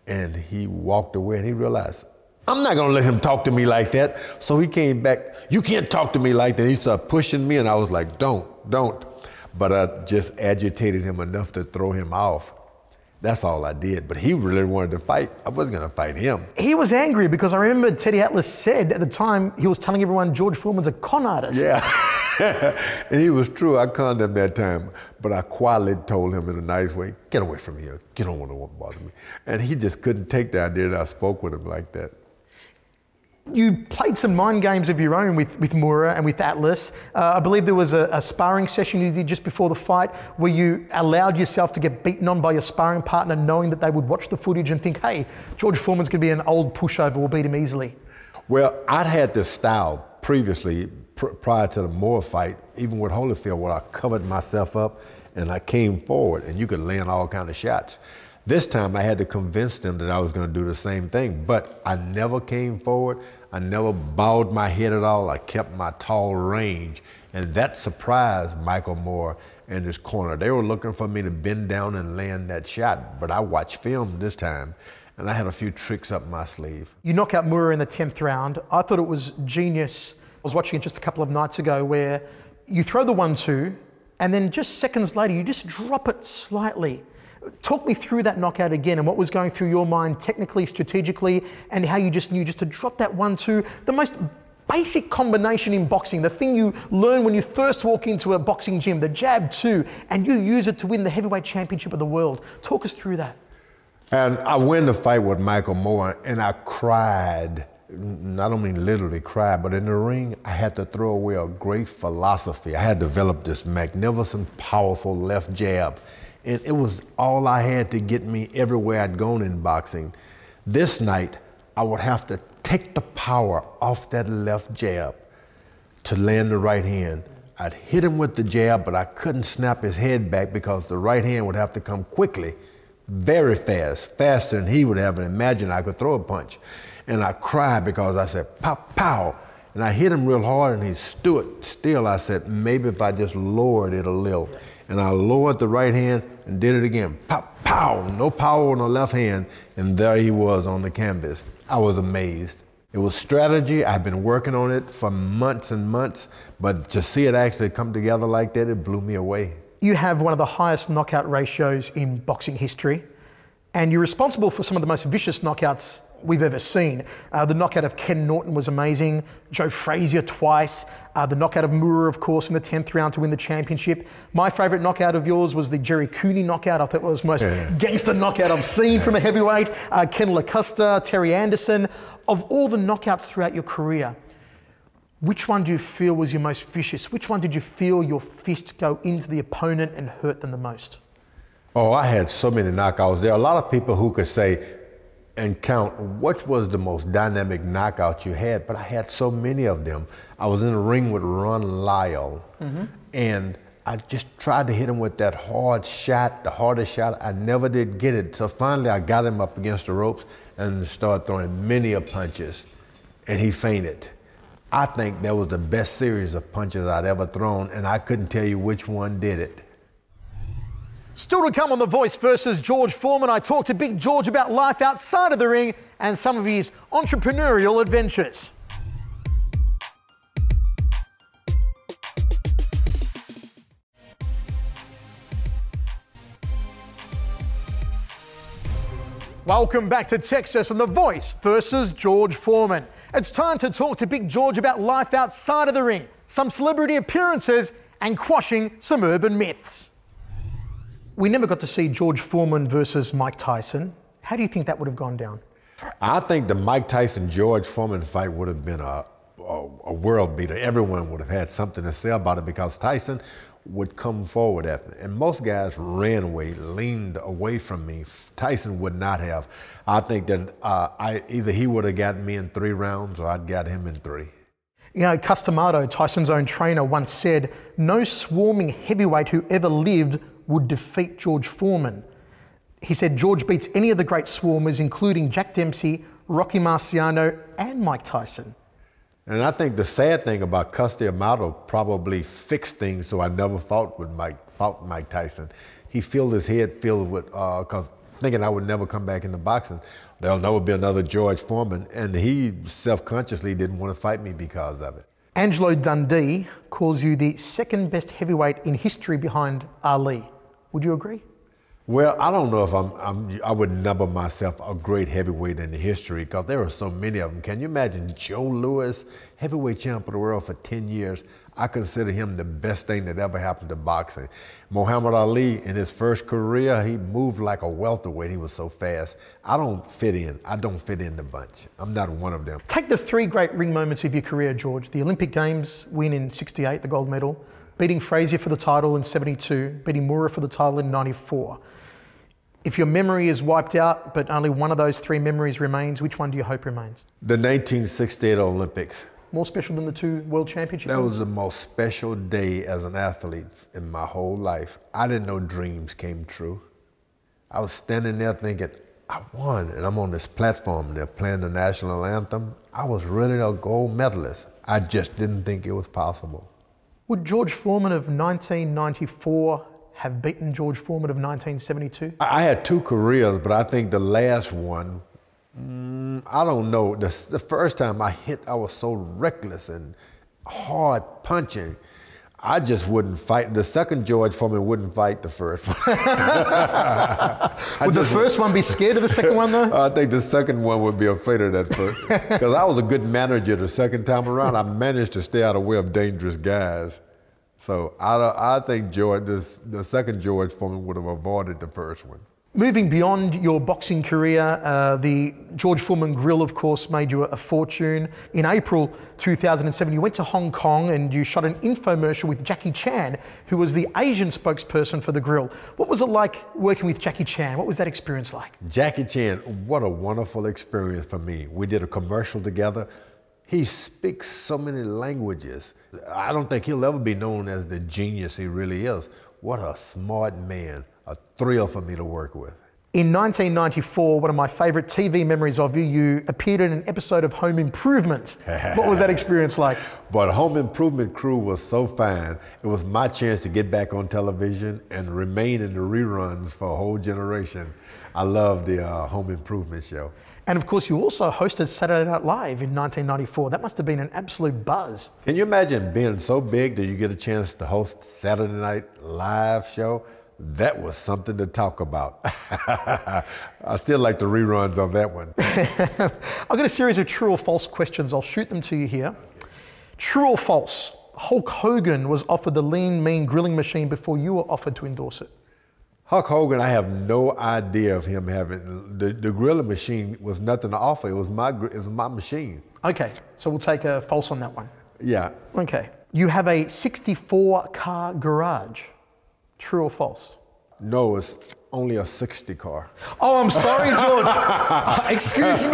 Speaker 4: And he walked away, and he realized, I'm not going to let him talk to me like that. So he came back, "You can't talk to me like that." He started pushing me, and I was like, don't. But I just agitated him enough to throw him off. That's all I did. But he really wanted to fight. I wasn't going to fight him.
Speaker 3: He was angry because I remember Teddy Atlas said at the time, he was telling everyone George Foreman's a con artist.
Speaker 4: Yeah. And he was true. I conned him that time. But I quietly told him in a nice way, "Get away from here. You don't want to bother me." And he just couldn't take the idea that I spoke with him like that.
Speaker 3: You played some mind games of your own with Moorer and with Atlas. I believe there was a sparring session you did just before the fight where you allowed yourself to get beaten on by your sparring partner, knowing that they would watch the footage and think, hey, George Foreman's going to be an old pushover, we'll beat him easily.
Speaker 4: Well, I'd had this style previously, prior to the Moore fight, even with Holyfield, where I covered myself up and I came forward and you could land all kinds of shots. This time I had to convince them that I was going to do the same thing, but I never came forward. I never bowed my head at all. I kept my tall range, and that surprised Michael Moore and his corner. They were looking for me to bend down and land that shot, but I watched film this time, and I had a few tricks up my sleeve. You
Speaker 3: knock out Moorer in the 10th round. I thought it was genius. I was watching it just a couple of nights ago where you throw the 1-2, and then just seconds later, you just drop it slightly. Talk me through that knockout again and what was going through your mind technically, strategically, and how you just knew just to drop that 1-2. The most basic combination in boxing, the thing you learn when you first walk into a boxing gym, the jab 2, and you use it to win the heavyweight championship of the world. Talk us through that.
Speaker 4: And I win the fight with Michael Moore, and I cried. I don't mean literally cried, but in the ring, I had to throw away a great philosophy. I had developed this magnificent, powerful left jab. And it was all I had to get me everywhere I'd gone in boxing. This night, I would have to take the power off that left jab to land the right hand. I'd hit him with the jab, but I couldn't snap his head back because the right hand would have to come quickly, very fast, faster than he would have imagined I could throw a punch. And I cried because I said, pow, pow. And I hit him real hard and he stood still. I said, maybe if I just lowered it a little. And I lowered the right hand and did it again. Pow, pow, no power on the left hand. And there he was on the canvas. I was amazed. It was strategy. I've been working on it for months and months, but to see it actually come together like that, it blew me away. You have one of the highest knockout ratios in boxing history, and you're responsible for some of the most vicious knockouts we've ever seen. The knockout of Ken Norton was amazing. Joe Frazier twice. The knockout of Moorer, of course, in the 10th round to win the championship. My favourite knockout of yours was the Jerry Cooney knockout. I thought it was the most gangster knockout I've seen from a heavyweight. Ken LaCosta, Terry Anderson. Of all the knockouts throughout your career, which one do you feel was your most vicious? Which one did you feel your fist go into the opponent and hurt them the most? Oh, I had so many knockouts. There are a lot of people who could say and count what was the most dynamic knockout you had, but I had so many of them. I was in the ring with Ron Lyle, and I just tried to hit him with that hard shot, the hardest shot. I never did get it. So finally I got him up against the ropes and started throwing many punches, and he fainted. I think that was the best series of punches I'd ever thrown, and I couldn't tell you which one did it. Still to come on The Voice versus George Foreman, I talked to Big George about life outside of the ring and some of his entrepreneurial adventures.
Speaker 3: Welcome back to Texas and The Voice versus George Foreman. It's time to talk to Big George about life outside of the ring, some celebrity appearances, and quashing some urban myths. We never got to see George Foreman versus Mike Tyson. How do you think that would have gone down?
Speaker 4: I think the Mike Tyson-George Foreman fight would have been a world beater. Everyone would have had something to say about it because Tyson would come forward at me. And most guys ran away, leaned away from me. Tyson would not have. I think that either he would have gotten me in 3 rounds or I'd got him in 3.
Speaker 3: You know, Customato, Tyson's own trainer, once said, no swarming heavyweight who ever lived would defeat George Foreman. He said George beats any of the great swarmers, including Jack Dempsey, Rocky Marciano, and Mike Tyson.
Speaker 4: And I think the sad thing about Customato probably fixed things so I never fought Mike Tyson. He filled his head filled with, cause thinking I would never come back into boxing. There'll never be another George Foreman. And he self-consciously didn't want to fight me because of it.
Speaker 3: Angelo Dundee calls you the second best heavyweight in history behind Ali. Would you agree?
Speaker 4: Well, I don't know if I would number myself a great heavyweight in the history because there are so many of them. Can you imagine Joe Louis, heavyweight champ of the world for 10 years? I consider him the best thing that ever happened to boxing. Muhammad Ali, in his first career, he moved like a welterweight. He was so fast. I don't fit in. I don't fit in the bunch. I'm not one of them.
Speaker 3: Take the 3 great ring moments of your career, George. The Olympic Games win in '68, the gold medal, beating Frazier for the title in '72, beating Moura for the title in '94. If your memory is wiped out, but only one of those 3 memories remains, which one do you hope remains?
Speaker 4: The 1968 Olympics.
Speaker 3: More special than the 2 World Championships?
Speaker 4: That was the most special day as an athlete in my whole life. I didn't know dreams came true. I was standing there thinking, I won, and I'm on this platform, and they're playing the national anthem. I was really a gold medalist. I just didn't think it was possible.
Speaker 3: Would George Foreman of 1994 have beaten George Foreman of 1972?
Speaker 4: I had 2 careers, but I think the last one, I don't know. The first time I hit, I was so reckless and hard punching. I just wouldn't fight. The second George Foreman wouldn't fight the first one.
Speaker 3: Would the first one be scared of the second one, though?
Speaker 4: I think the second one would be afraid of that first. Because I was a good manager the second time around. I managed to stay out of the way of dangerous guys. So I think the second George Foreman would have avoided the first one.
Speaker 3: Moving beyond your boxing career, the George Foreman grill, of course, made you a fortune. In April 2007, you went to Hong Kong and you shot an infomercial with Jackie Chan, who was the Asian spokesperson for the grill. What was it like working with Jackie Chan? What was that experience like?
Speaker 4: Jackie Chan, what a wonderful experience for me. We did a commercial together. He speaks so many languages. I don't think he'll ever be known as the genius he really is. What a smart man. A thrill for me to work with.
Speaker 3: In 1994, one of my favorite TV memories of you, you appeared in an episode of Home Improvement. What was that experience like?
Speaker 4: But Home Improvement crew was so fine. It was my chance to get back on television and remain in the reruns for a whole generation. I loved the Home Improvement show.
Speaker 3: And of course, you also hosted Saturday Night Live in 1994. That must have been an absolute buzz.
Speaker 4: Can you imagine being so big that you get a chance to host Saturday Night Live show? That was something to talk about. I still like the reruns of that one.
Speaker 3: I've got a series of true or false questions. I'll shoot them to you here. True or false? Hulk Hogan was offered the Lean Mean grilling machine before you were offered to endorse it.
Speaker 4: Hulk Hogan, I have no idea of him having, the grilling machine was nothing to offer. It was my machine.
Speaker 3: Okay, so we'll take a false on that one.
Speaker 4: Yeah.
Speaker 3: Okay. You have a 64-car garage. True or false?
Speaker 4: No, it's only a 60 car.
Speaker 3: Oh, I'm sorry, George. Excuse me.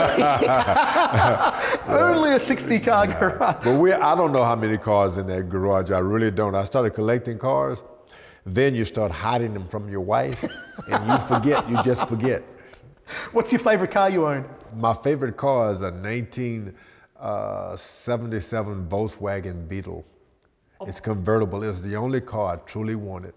Speaker 3: Only a 60-car garage.
Speaker 4: But I don't know how many cars in that garage. I really don't. I started collecting cars. Then you start hiding them from your wife, and you just forget.
Speaker 3: What's your favorite car you own?
Speaker 4: My favorite car is a 1977 Volkswagen Beetle. It's convertible. It's the only car I truly wanted.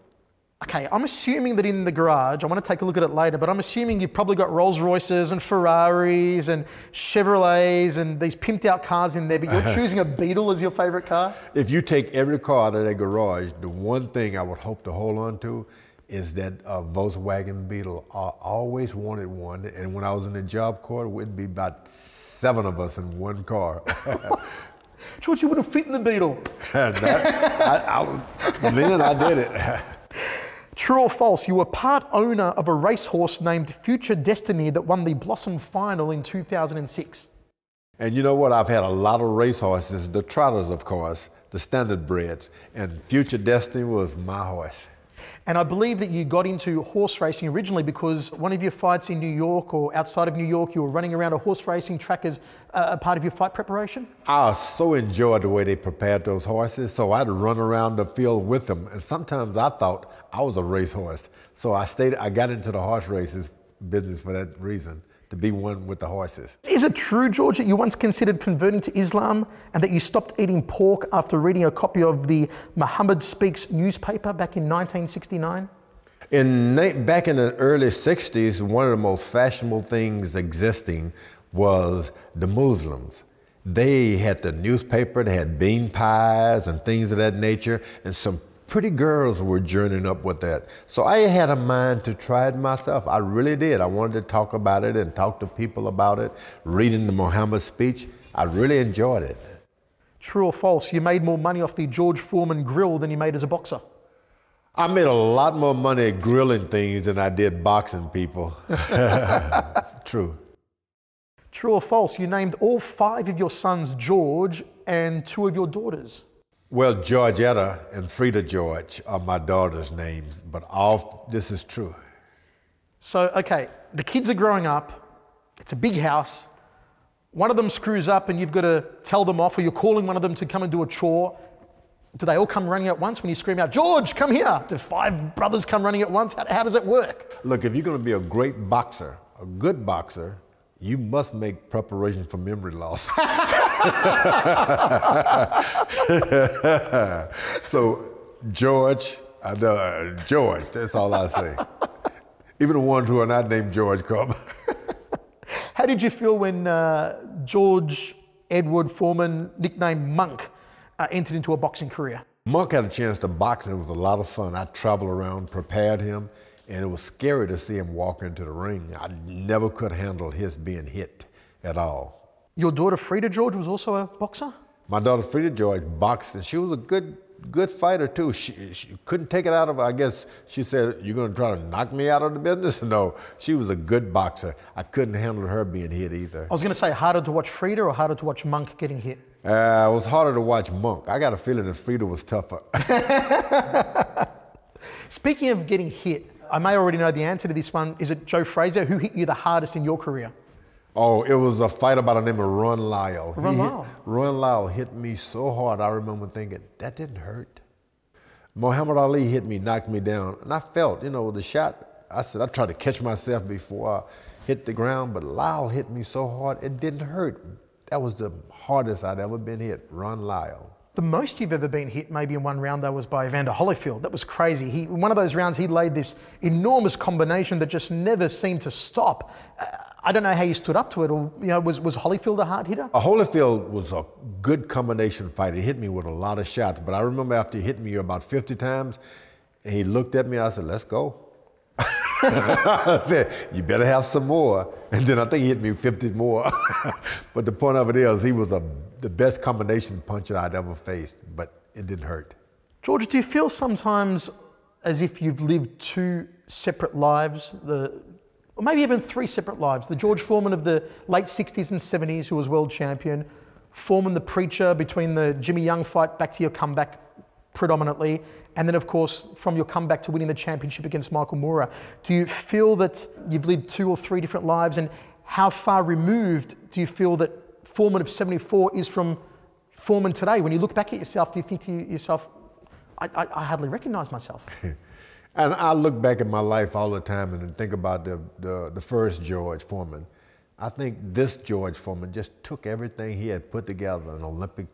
Speaker 3: Okay, I'm assuming that in the garage, I want to take a look at it later, but I'm assuming you've probably got Rolls Royces and Ferraris and Chevrolets and these pimped out cars in there, but you're choosing a Beetle as your favorite car?
Speaker 4: If you take every car out of that garage, the one thing I would hope to hold on to is that Volkswagen Beetle. I always wanted one, and when I was in the Job Corps, it would be about 7 of us in one car.
Speaker 3: George, you wouldn't fit in the Beetle.
Speaker 4: Then I did it.
Speaker 3: True or false, you were part owner of a racehorse named Future Destiny that won the Blossom Final in 2006.
Speaker 4: And you know what? I've had a lot of racehorses, the trotters, of course, the standard breds, and Future Destiny was my horse.
Speaker 3: And I believe that you got into horse racing originally because one of your fights in New York or outside of New York, you were running around a horse racing track as a part of your fight preparation? I
Speaker 4: so enjoyed the way they prepared those horses, so I'd run around the field with them, and sometimes I thought I was a racehorse. So I got into the horse races business for that reason, to be one with the horses. Is
Speaker 3: it true, George, that you once considered converting to Islam and that you stopped eating pork after reading a copy of the Muhammad Speaks newspaper back in 1969?
Speaker 4: Back in the early 60s, one of the most fashionable things existing was the Muslims. They had the newspaper, they had bean pies and things of that nature, and some pretty girls were journeying up with that. So I had a mind to try it myself. I really did. I wanted to talk about it and talk to people about it, reading the Muhammad speech. I really enjoyed it.
Speaker 3: True or false, you made more money off the George Foreman grill than you made as a boxer?
Speaker 4: I made a lot more money grilling things than I did boxing people. True.
Speaker 3: True or false, you named all 5 of your sons George and 2 of your daughters?
Speaker 4: Well, Georgetta and Frida George are my daughter's names, but this is true.
Speaker 3: So, okay, the kids are growing up, it's a big house, one of them screws up and you've got to tell them off, or you're calling one of them to come and do a chore. Do they all come running at once when you scream out, George, come here? Do 5 brothers come running at once? How does it work?
Speaker 4: Look, if you're going to be a great boxer, a good boxer, you must make preparation for memory loss. So, George, that's all I say. Even the ones who are not named George come.
Speaker 3: How did you feel when George Edward Foreman, nicknamed Monk, entered into a boxing career?
Speaker 4: Monk had a chance to box, and it was a lot of fun. I traveled around, prepared him, and it was scary to see him walk into the ring. I never could handle his being hit at all.
Speaker 3: Your daughter Frida George was also a boxer?
Speaker 4: My daughter Frida George boxed, and she was a good fighter too. She couldn't take it out of her. I guess she said, "You're going to try to knock me out of the business?" No, she was a good boxer. I couldn't handle her being hit either.
Speaker 3: I was going to say, harder to watch Frida or harder to watch Monk getting hit?
Speaker 4: It was harder to watch Monk. I got a feeling that Frida was tougher.
Speaker 3: Speaking of getting hit, I may already know the answer to this one. Is it Joe Frazier? Who hit you the hardest in your career?
Speaker 4: Oh, it was a fighter by the name of Ron Lyle.
Speaker 3: Ron
Speaker 4: Lyle hit me so hard, I remember thinking, that didn't hurt. Muhammad Ali hit me, knocked me down, and I felt, the shot. I tried to catch myself before I hit the ground, but Lyle hit me so hard, it didn't hurt. That was the hardest I'd ever been hit, Ron Lyle.
Speaker 3: The most you've ever been hit, maybe in one round, though, was by Evander Holyfield. That was crazy. In one of those rounds, he laid this enormous combination that just never seemed to stop. I don't know how you stood up to it, or was Holyfield a hard hitter?
Speaker 4: Holyfield was a good combination fighter. He hit me with a lot of shots, but I remember after he hit me about 50 times, and he looked at me, I said, "Let's go." I said, "You better have some more." And then I think he hit me 50 more. But the point of it is, he was the best combination puncher I'd ever faced, but it didn't hurt.
Speaker 3: George, do you feel sometimes as if you've lived 2 separate lives, or maybe even 3 separate lives? The George Foreman of the late 60s and 70s who was world champion, Foreman the preacher between the Jimmy Young fight back to your comeback predominantly, and then of course from your comeback to winning the championship against Michael Moorer. Do you feel that you've lived 2 or 3 different lives, and how far removed do you feel that Foreman of 74 is from Foreman today? When you look back at yourself, do you think to yourself, I hardly recognize myself?
Speaker 4: And I look back at my life all the time and think about the first George Foreman. I think this George Foreman just took everything he had put together, an Olympic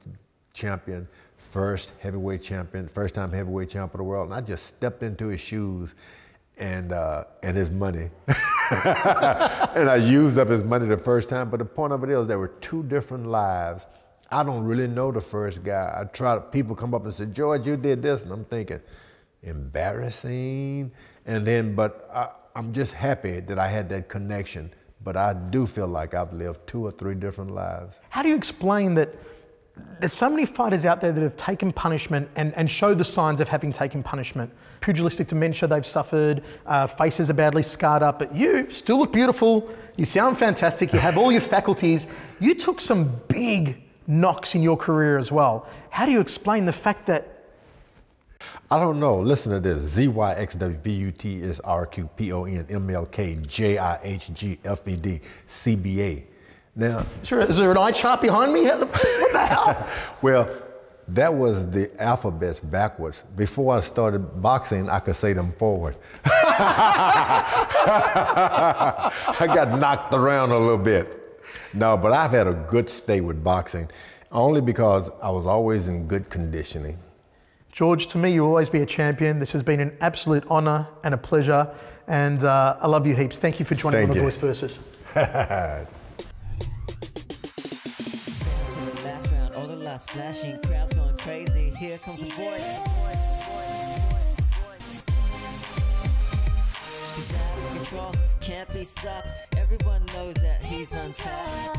Speaker 4: champion, first time heavyweight champion of the world, and I just stepped into his shoes and his money. And I used up his money the first time, but the point of it is there were 2 different lives. I don't really know the first guy. People come up and say, "George, you did this," and I'm thinking, embarrassing. And then, but I'm just happy that I had that connection. But I do feel like I've lived 2 or 3 different lives.
Speaker 3: How do you explain that there's so many fighters out there that have taken punishment and showed the signs of having taken punishment? Pugilistic dementia they've suffered, faces are badly scarred up, but you still look beautiful, you sound fantastic, you have all your faculties. You took some big knocks in your career as well. How do you explain the fact that...
Speaker 4: I don't know. Listen to this. ZYXWVUT is RQPON MLK JIHGFED CBA. Now,
Speaker 3: is there an eye chart behind me? What the hell?
Speaker 4: Well, that was the alphabets backwards. Before I started boxing, I could say them forward. I got knocked around a little bit. No, but I've had a good stay with boxing, only because I was always in good conditioning.
Speaker 3: George, to me, you'll always be a champion. This has been an absolute honour and a pleasure, and I love you heaps. Thank you for joining on The Voice Versus.
Speaker 1: Flashing, crowds going crazy. Here comes the voice. He's out of control, can't be stopped. Everyone knows that he's on top.